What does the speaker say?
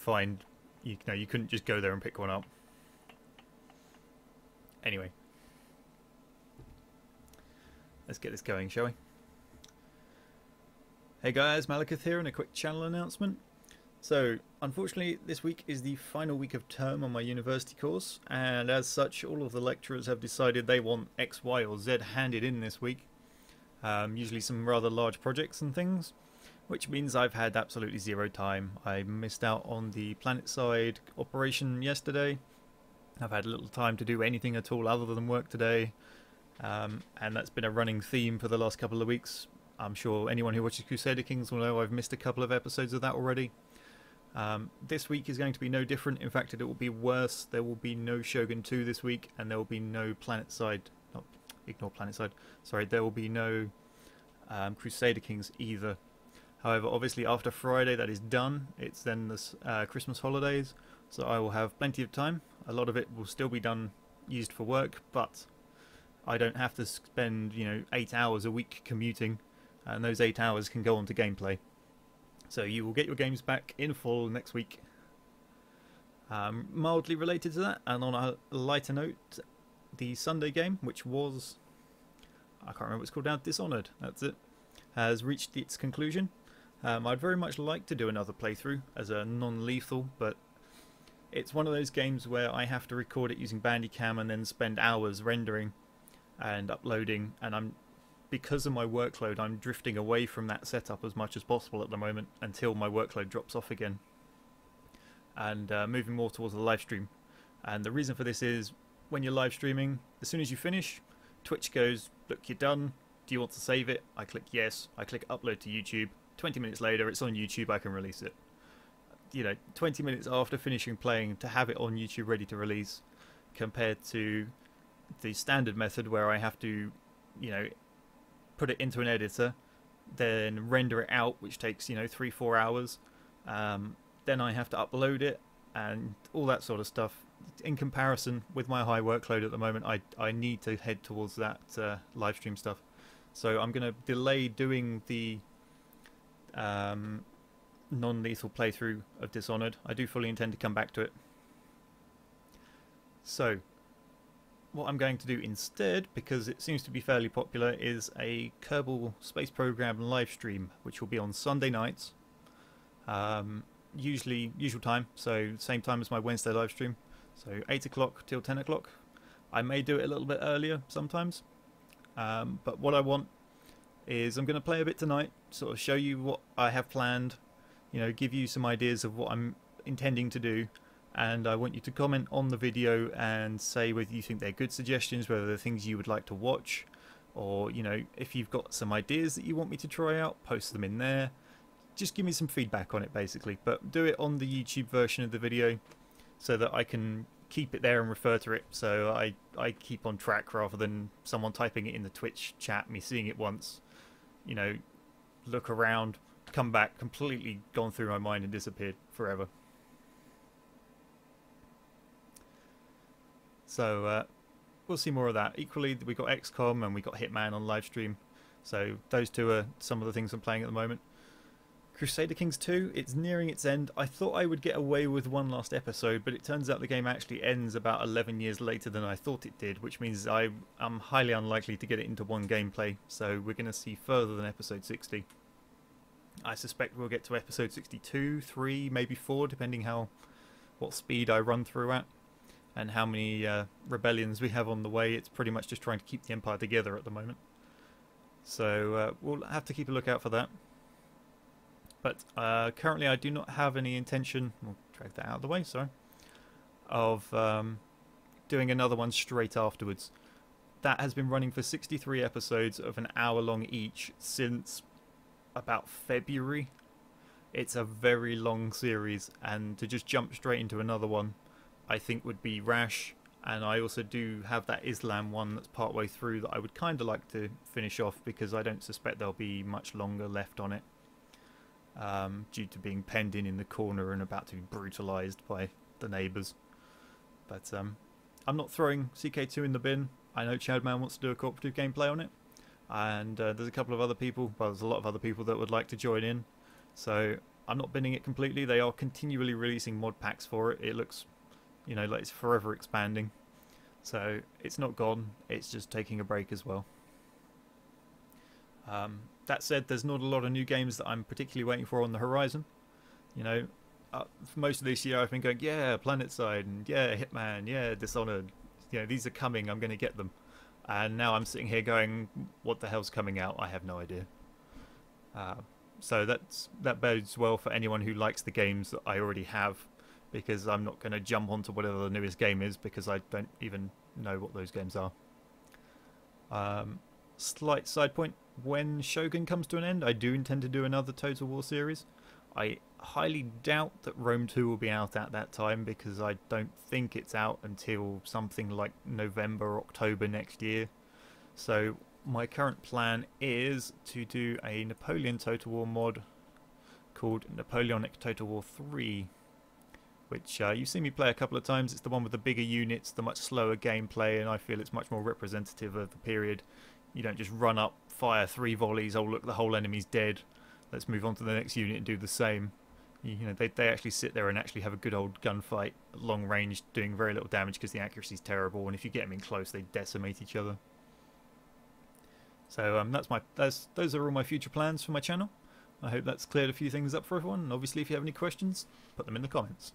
find, you know, you couldn't just go there and pick one up. Anyway, let's get this going, shall we? Hey guys, Malekith here, and a quick channel announcement. So, unfortunately, this week is the final week of term on my university course, and as such, all of the lecturers have decided they want X, Y, or Z handed in this week. Usually some rather large projects and things, which means I've had absolutely zero time. I missed out on the planet side operation yesterday. I've had little time to do anything at all other than work today, and that's been a running theme for the last couple of weeks. I'm sure anyone who watches Crusader Kings will know I've missed a couple of episodes of that already. This week is going to be no different. In fact, it will be worse. There will be no Shogun 2 this week, and there will be no Planetside. Ignore Planetside. Sorry, there will be no Crusader Kings either. However, obviously after Friday that is done. It's then the Christmas holidays, so I will have plenty of time. A lot of it will still be used for work, but I don't have to spend 8 hours a week commuting, and those 8 hours can go on to gameplay. So you will get your games back in full next week. Mildly related to that, and on a lighter note, the Sunday game, which was, I can't remember what it's called now, Dishonored, that's it, has reached its conclusion. I'd very much like to do another playthrough as a non-lethal, but it's one of those games where I have to record it using Bandicam and then spend hours rendering and uploading, and because of my workload, I'm drifting away from that setup as much as possible at the moment until my workload drops off again, and moving more towards the live stream. And the reason for this is, when you're live streaming, as soon as you finish, Twitch goes, look, you're done, do you want to save it? I click yes, I click upload to YouTube. 20 minutes later it's on YouTube, I can release it. 20 minutes after finishing playing, to have it on YouTube ready to release, compared to the standard method where I have to put it into an editor, then render it out, which takes 3-4 hours, then I have to upload it and all that sort of stuff. In comparison with my high workload at the moment, I need to head towards that live stream stuff. So I'm going to delay doing the non-lethal playthrough of Dishonored. I do fully intend to come back to it. So what I'm going to do instead, because it seems to be fairly popular, is a Kerbal Space Program live stream, which will be on Sunday nights, usual time, so same time as my Wednesday live stream, so 8 o'clock till 10 o'clock. I may do it a little bit earlier sometimes, but what I want is, I'm going to play a bit tonight, sort of show you what I have planned, give you some ideas of what I'm intending to do, and I want you to comment on the video and say whether you think they're good suggestions, whether they're things you would like to watch, or if you've got some ideas that you want me to try out, post them in there. Just give me some feedback on it basically, but do it on the YouTube version of the video so that I can keep it there and refer to it, so I keep on track rather than someone typing it in the Twitch chat, me seeing it once, look around, come back, completely gone through my mind and disappeared forever. So we'll see more of that. Equally, we got XCOM and we got Hitman on live stream, so those two are some of the things I'm playing at the moment. Crusader Kings 2, it's nearing its end. I thought I would get away with one last episode, but it turns out the game actually ends about 11 years later than I thought it did, which means I'm highly unlikely to get it into one gameplay, so we're going to see further than episode 60. I suspect we'll get to episode 62, 3, maybe 4, depending what speed I run through at, and how many rebellions we have on the way. It's pretty much just trying to keep the Empire together at the moment. So we'll have to keep a lookout for that. But currently I do not have any intention, we'll drag that out of the way, sorry, of doing another one straight afterwards. That has been running for 63 episodes of an hour long each since about February. It's a very long series, and to just jump straight into another one I think would be rash. And I also do have that Islam one that's part way through that I would kind of like to finish off, because I don't suspect there'll be much longer left on it, due to being penned in the corner and about to be brutalised by the neighbours. But I'm not throwing CK2 in the bin. I know Chadman wants to do a cooperative gameplay on it, and there's a couple of other people, well, there's a lot of other people that would like to join in. So I'm not binning it completely. They are continually releasing mod packs for it. It looks, you know, like it's forever expanding. So it's not gone. It's just taking a break as well. That said, there's not a lot of new games that I'm particularly waiting for on the horizon. You know, for most of this year I've been going, yeah, PlanetSide, and yeah, Hitman, yeah, Dishonored. You know, these are coming. I'm going to get them. And now I'm sitting here going, what the hell's coming out? I have no idea. So that bodes well for anyone who likes the games that I already have, because I'm not going to jump onto whatever the newest game is because I don't even know what those games are. Slight side point, when Shogun comes to an end, I do intend to do another Total War series. I highly doubt that Rome 2 will be out at that time, because I don't think it's out until something like November or October next year. So my current plan is to do a Napoleon Total War mod called Napoleonic Total War 3, which you've seen me play a couple of times. It's the one with the bigger units, the much slower gameplay, and I feel it's much more representative of the period. You don't just run up, fire 3 volleys, oh look, the whole enemy's dead, let's move on to the next unit and do the same. You know, they actually sit there and actually have a good old gunfight at long range, doing very little damage because the accuracy's terrible, and if you get them in close they decimate each other. So those are all my future plans for my channel. I hope that's cleared a few things up for everyone, and obviously if you have any questions, put them in the comments.